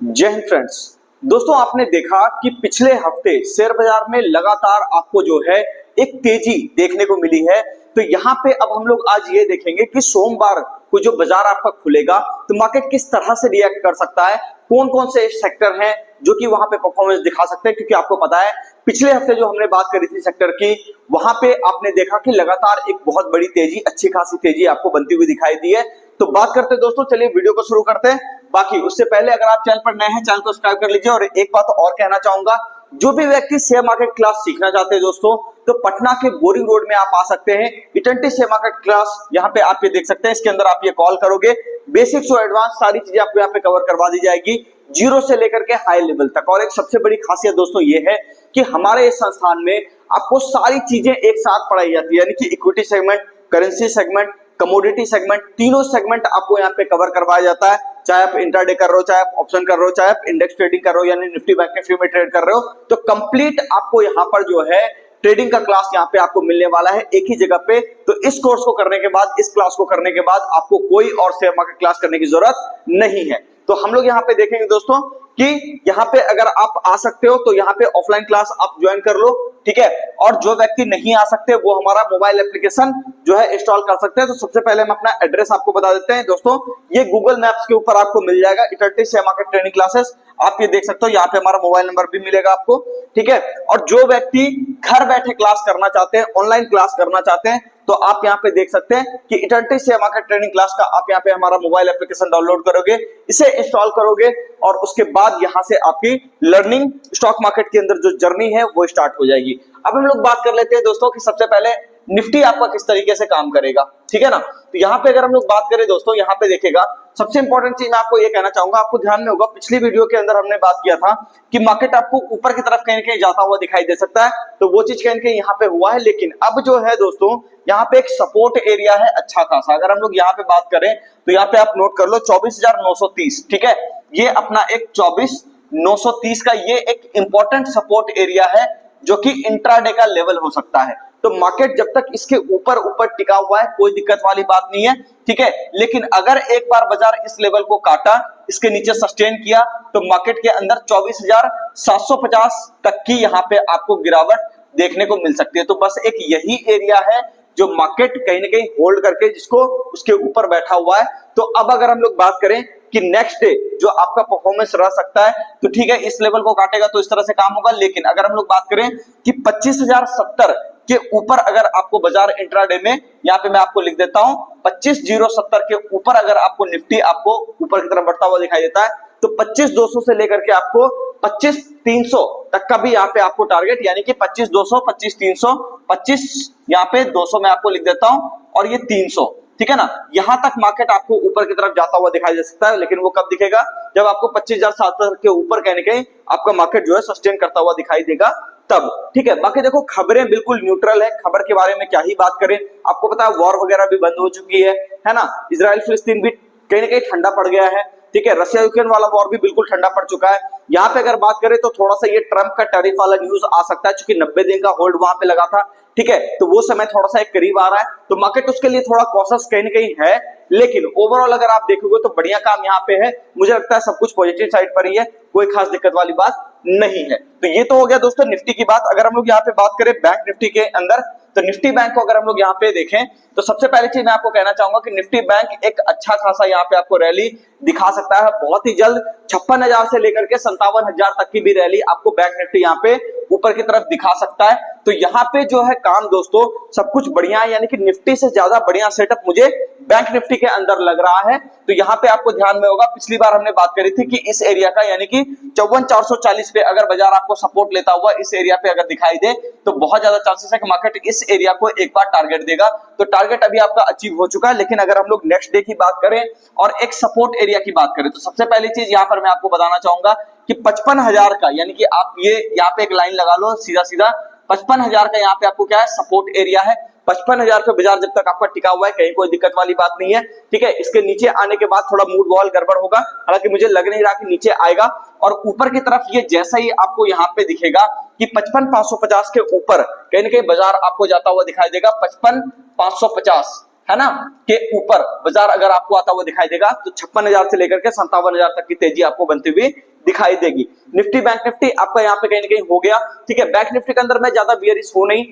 जय हिंद फ्रेंड्स। दोस्तों आपने देखा कि पिछले हफ्ते शेयर बाजार में लगातार आपको जो है एक तेजी देखने को मिली है। तो यहाँ पे अब हम लोग आज ये देखेंगे कि सोमवार को जो बाजार आपका खुलेगा तो मार्केट किस तरह से रिएक्ट कर सकता है, कौन कौन से सेक्टर हैं जो कि वहां पे परफॉर्मेंस दिखा सकते हैं। क्योंकि आपको पता है पिछले हफ्ते जो हमने बात करी थी सेक्टर की, वहां पे आपने देखा कि लगातार एक बहुत बड़ी तेजी, अच्छी खासी तेजी आपको बनती हुई दिखाई दी है। तो बात करते हैं दोस्तों, चलिए वीडियो को शुरू करते हैं। बाकी उससे पहले अगर आप चैनल पर नए हैं, चैनल को सब्सक्राइब कर लीजिए। और एक बात और कहना चाहूंगा, जो भी व्यक्ति शेयर मार्केट क्लास सीखना चाहते हैं दोस्तों, तो पटना के बोरिंग रोड में आप आ सकते हैं। इटेंटी शेयर मार्केट क्लास यहाँ पे आप ये देख सकते हैं। इसके अंदर आप ये कॉल करोगे, बेसिक टू एडवांस सारी चीजें आपको यहाँ पे कवर करवा दी जाएगी, जीरो से लेकर के हाई लेवल तक। और एक सबसे बड़ी खासियत दोस्तों ये है कि हमारे इस संस्थान में आपको सारी चीजें एक साथ पढ़ाई जाती है, यानी कि equity segment, currency segment, commodity segment, तीनों सेगमेंट आपको यहाँ पे कवर करवाया जाता है। चाहे आप इंट्राडे कर रहे हो, चाहे आप ऑप्शन कर रहे हो, चाहे आप इंडेक्स ट्रेडिंग कर रहे हो, यानी निफ्टी बैंक निफ्टी में ट्रेड कर रहे हो, तो कंप्लीट आपको यहाँ पर जो है ट्रेडिंग का क्लास यहाँ पे आपको मिलने वाला है एक ही जगह पे। तो इस कोर्स को करने के बाद, इस क्लास को करने के बाद आपको कोई और शेयर मार्केट क्लास करने की जरूरत नहीं है। तो हम लोग यहाँ पे देखेंगे दोस्तों कि यहाँ पे अगर आप आ सकते हो तो यहाँ पे ऑफलाइन क्लास आप ज्वाइन कर लो, ठीक है। और जो व्यक्ति नहीं आ सकते वो हमारा मोबाइल एप्लीकेशन जो है इंस्टॉल कर सकते हैं। तो सबसे पहले हम अपना एड्रेस आपको बता देते हैं दोस्तों। ये गूगल मैप्स के ऊपर आपको मिल जाएगा, इटर्टी शेयर मार्केट ट्रेनिंग क्लासेस, आप ये देख सकते हो। यहाँ पे हमारा मोबाइल नंबर भी मिलेगा आपको, ठीक है। और जो व्यक्ति घर बैठे क्लास करना चाहते हैं, ऑनलाइन क्लास करना चाहते हैं, तो आप यहाँ पे देख सकते हैं कि इटर्टी शेयर मार्केट ट्रेनिंग क्लास का आप यहाँ पे हमारा मोबाइल एप्लीकेशन डाउनलोड करोगे, इसे इंस्टॉल करोगे और उसके बाद यहाँ से आपकी लर्निंग स्टॉक मार्केट के अंदर जो जर्नी है वो स्टार्ट हो जाएगी। अब हम लोग बात कर लेते हैं दोस्तों कि सबसे पहले निफ्टी आपका किस तरीके से काम करेगा, ठीक है ना। तो यहाँ पे अगर हम लोग बात करें दोस्तों, यहाँ पे देखिएगा, सबसे इंपॉर्टेंट चीज मैं आपको ये कहना चाहूंगा, आपको ध्यान में होगा पिछली वीडियो के अंदर हमने बात किया था कि मार्केट आपको ऊपर की तरफ कहीं ना कहीं जाता हुआ दिखाई दे सकता है। तो वो चीज कहीं ना कहीं यहाँ पे हुआ है, लेकिन अब जो है दोस्तों यहाँ पे एक सपोर्ट एरिया है अच्छा खासा। अगर हम लोग यहाँ पे बात करें तो यहाँ पे आप नोट कर लो 24,930, ठीक है। ये अपना एक 24,930 का ये एक इंपॉर्टेंट सपोर्ट एरिया है जो कि इंट्राडे का लेवल हो सकता है। तो मार्केट जब तक इसके ऊपर टिका हुआ है कोई दिक्कत वाली बात नहीं है, ठीक है। लेकिन अगर एक बार बाजार इस लेवल को काटा, इसके नीचे सस्टेन किया, तो मार्केट के अंदर 24,750 तक की यहाँ पे आपको गिरावट देखने को मिल सकती है। तो बस एक यही एरिया है जो मार्केट कहीं ना कहीं होल्ड करके जिसको उसके ऊपर बैठा हुआ है। तो अब अगर हम लोग बात करें कि नेक्स्ट डे जो आपका परफॉर्मेंस रह सकता है, तो ठीक है, इस लेवल को काटेगा तो इस तरह से काम होगा। लेकिन अगर हम लोग बात करें कि 25,070 के ऊपर अगर आपको बाजार इंट्राडे में, यहाँ पे मैं आपको लिख देता हूं, 25,070 के ऊपर अगर आपको निफ्टी आपको ऊपर की तरफ बढ़ता हुआ दिखाई देता है, तो 25,200 से लेकर के आपको 25,300 तक का भी यहाँ पे आपको टारगेट, यानी कि 25,200, 25,300, 25 यहाँ पे 200 मैं आपको लिख देता हूं और ये 300, ठीक है ना। यहां तक मार्केट आपको ऊपर की तरफ जाता हुआ दिखाई दे सकता है, लेकिन वो कब दिखेगा, जब आपको 25,070 के ऊपर कहीं ना कहीं आपका मार्केट जो है सस्टेन करता हुआ दिखाई देगा तब, ठीक है। बाकी देखो खबरें बिल्कुल न्यूट्रल है, खबर के बारे में क्या ही बात करें। आपको पता है वॉर वगैरह भी बंद हो चुकी है ना। इजराइल फिलिस्तीन भी कहीं ना कहीं ठंडा पड़ गया है, ठीक है। रशिया यूक्रेन वाला वॉर भी बिल्कुल ठंडा पड़ चुका है। यहाँ पे अगर बात करें तो थोड़ा सा ये ट्रंप का टैरिफ वाला न्यूज आ सकता है, क्योंकि 90 दिन का होल्ड वहां पे लगा था, ठीक है। तो वो समय थोड़ा सा एक करीब आ रहा है, तो मार्केट उसके लिए थोड़ा कॉशियस कहीं ना कहीं है। लेकिन ओवरऑल अगर आप देखोगे तो बढ़िया काम यहाँ पे है, मुझे लगता है सब कुछ पॉजिटिव साइड पर ही है, कोई खास दिक्कत वाली बात नहीं है। तो ये तो हो गया दोस्तों निफ्टी की बात। अगर हम लोग यहाँ पे बात करें बैंक निफ्टी के अंदर, तो निफ्टी बैंक को अगर हम लोग यहाँ पे देखें तो सबसे पहली चीज मैं आपको कहना चाहूंगा कि निफ्टी बैंक एक अच्छा खासा यहाँ पे आपको रैली दिखा सकता है। बहुत ही जल्द 56,000 से लेकर के 57,000 तक की भी रैली आपको बैंक निफ्टी यहाँ पे ऊपर की तरफ दिखा सकता है। तो यहाँ पे जो है काम दोस्तों सब कुछ बढ़िया है, यानी कि निफ्टी से ज्यादा बढ़िया सेटअप मुझे बैंक निफ्टी के अंदर लग रहा है। तो यहाँ पे आपको ध्यान में होगा, पिछली बार हमने बात करी थी कि इस एरिया का, यानी कि 54,440 पे अगर बाजार आपको सपोर्ट लेता हुआ इस एरिया पे अगर दिखाई दे, तो बहुत ज्यादा चांसेस है कि मार्केट इस एरिया को एक बार टारगेट देगा। तो टारगेट अभी आपका अचीव हो चुका है। लेकिन अगर हम लोग नेक्स्ट डे की बात करें और एक सपोर्ट एरिया की बात करें, तो सबसे पहली चीज यहाँ पर मैं आपको बताना चाहूंगा कि 55,000 का, यानी कि आप ये यहाँ पे एक लाइन लगा लो सीधा सीधा, 55,000 का यहाँ पे आपको क्या है, सपोर्ट एरिया है। 55,000 पे बाजार जब तक आपका टिका हुआ है कहीं कोई दिक्कत वाली बात नहीं है, ठीक है। इसके नीचे आने के बाद थोड़ा मूड वॉल गड़बड़ होगा, हालांकि मुझे लग नहीं रहा कि नीचे आएगा। और ऊपर की तरफ ये जैसा ही आपको यहाँ पे दिखेगा कि 55,550 के ऊपर कहीं ना कहीं बाजार आपको जाता हुआ दिखाई देगा, 55,550 है ना के ऊपर बाजार अगर आपको आता हुआ दिखाई देगा, तो 56,000 से लेकर के 57,000 तक की तेजी आपको बनती हुई दिखाई देगी। निफ्टी बैंक निफ्टी आपका यहाँ पे कहीं ना कहीं हो गया, ठीक है। बैंक निफ्टी के अंदर मैं ज्यादा बियरिश हूं नहीं।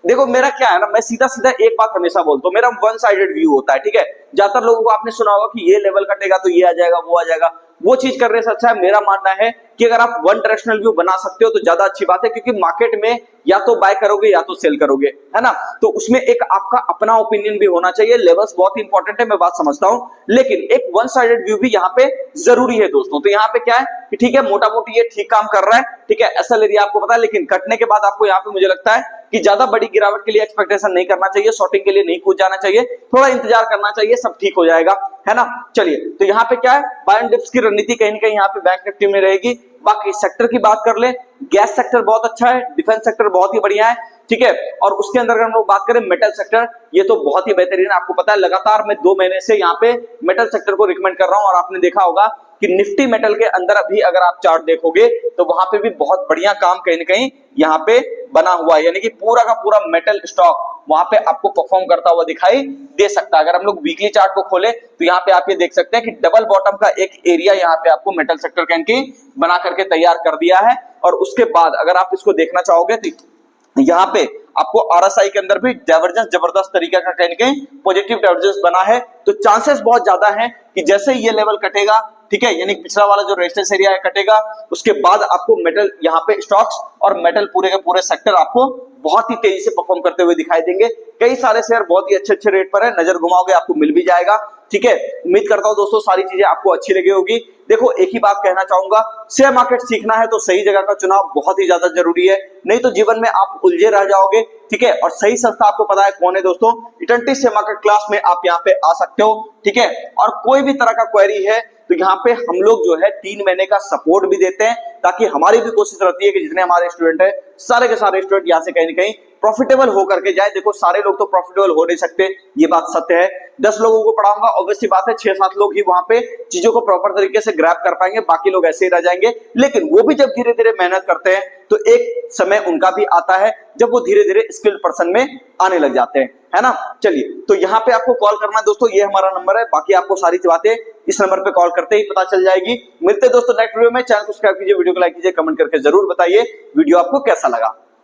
देखो मेरा क्या है ना, मैं सीधा सीधा एक बात हमेशा बोलता हूँ, मेरा वन साइडेड व्यू होता है, ठीक है। ज्यादातर लोगों को आपने सुना होगा कि ये लेवल कटेगा तो ये आ जाएगा वो आ जाएगा, वो चीज करने से अच्छा है, मेरा मानना है कि अगर आप वन डायरेक्शनल व्यू बना सकते हो तो ज्यादा अच्छी बात है, क्योंकि मार्केट में या तो बाय करोगे या तो सेल करोगे, है ना। तो उसमें एक आपका अपना ओपिनियन भी होना चाहिए। लेवल्स बहुत इंपॉर्टेंट है, मैं बात समझता हूं, लेकिन एक वन साइडेड व्यू भी यहाँ पे जरूरी है दोस्तों। तो यहाँ पे क्या है कि ठीक है, मोटा मोटी ये ठीक काम कर रहा है, ठीक है, एसएल एरिया आपको पता है, लेकिन कटने के बाद आपको यहाँ पे मुझे लगता है कि ज्यादा बड़ी गिरावट के लिए एक्सपेक्टेशन नहीं करना चाहिए, शॉर्टिंग के लिए नहीं कूद जाना चाहिए, थोड़ा इंतजार करना चाहिए, सब ठीक हो जाएगा, है ना। चलिए, तो यहाँ पे क्या है, बाय एंड डिप्स की रणनीति कहीं ना कहीं यहाँ पे बैंक निफ्टी में रहेगी। बाकी सेक्टर की बात कर ले, गैस सेक्टर बहुत अच्छा है, डिफेंस सेक्टर बहुत ही बढ़िया है, ठीक है। और उसके अंदर अगर हम लोग बात करें मेटल सेक्टर, ये तो बहुत ही बेहतरीन है। आपको पता है लगातार मैं 2 महीने से यहाँ पे मेटल सेक्टर को रिकमेंड कर रहा हूं, और आपने देखा होगा कि निफ्टी मेटल के अंदर अभी अगर आप चार्ट देखोगे तो वहां पे भी बहुत बढ़िया काम कहीं ना कहीं यहाँ पे बना हुआ है, यानी कि पूरा का पूरा मेटल स्टॉक वहां पे आपको परफॉर्म करता हुआ दिखाई दे सकता है। अगर हम लोग वीकली चार्ट को खोले तो यहाँ पे आप ये देख सकते हैं कि डबल बॉटम का एक एरिया यहाँ पे आपको मेटल सेक्टर कहीं की बना करके तैयार कर दिया है। और उसके बाद अगर आप इसको देखना चाहोगे तो यहाँ पे आपको आरएसआई के अंदर भी डाइवर्जेंस जबरदस्त तरीके का कहीं कहीं पॉजिटिव डाइवर्जेंस बना है। तो चांसेस बहुत ज्यादा है कि जैसे ये लेवल कटेगा, ठीक है, यानी पिछला वाला जो रेजिस्टेंस एरिया है कटेगा, उसके बाद आपको मेटल यहाँ पे स्टॉक्स और मेटल पूरे के पूरे सेक्टर आपको बहुत ही तेजी से परफॉर्म करते हुए दिखाई देंगे। कई सारे शेयर बहुत ही अच्छे अच्छे रेट पर है, नजर घुमाओगे आपको मिल भी जाएगा, ठीक है। उम्मीद करता हूं दोस्तों सारी चीजें आपको अच्छी लगी होगी। देखो एक ही बात कहना चाहूंगा, शेयर मार्केट सीखना है तो सही जगह का चुनाव बहुत ही ज्यादा जरूरी है, नहीं तो जीवन में आप उलझे रह जाओगे, ठीक है। और सही संस्था आपको पता है कौन है दोस्तों, इटर्निटी शेयर मार्केट क्लास में आप यहाँ पे आ सकते हो, ठीक है। और कोई भी तरह का क्वेरी है तो यहाँ पे हम लोग जो है 3 महीने का सपोर्ट भी देते हैं, ताकि हमारी भी कोशिश रहती है कि जितने हमारे स्टूडेंट है सारे के सारे स्टूडेंट यहाँ से कहीं ना कहीं प्रॉफिटेबल होकर के जाए। देखो सारे लोग तो प्रॉफिटेबल हो नहीं सकते, ये बात सत्य है। 10 लोगों को पढ़ाऊंगा, ऑब्वियसली बात है 6-7 लोग ही वहां पे चीजों को प्रॉपर तरीके से ग्रैब कर पाएंगे, बाकी लोग ऐसे ही रह जाएंगे। लेकिन वो भी जब धीरे धीरे मेहनत करते हैं तो एक समय उनका भी आता है जब वो धीरे धीरे स्किल्ड पर्सन में आने लग जाते हैं, है ना। चलिए, तो यहाँ पे आपको कॉल करना है दोस्तों, ये हमारा नंबर है, बाकी आपको सारी बातें इस नंबर पे कॉल करते ही पता चल जाएगी। मिलते हैं दोस्तों नेक्स्ट वीडियो में। चैनल को सब्सक्राइब कीजिए, वीडियो को लाइक कीजिए, कमेंट करके जरूर बताइए वीडियो आपको कैसा लगा।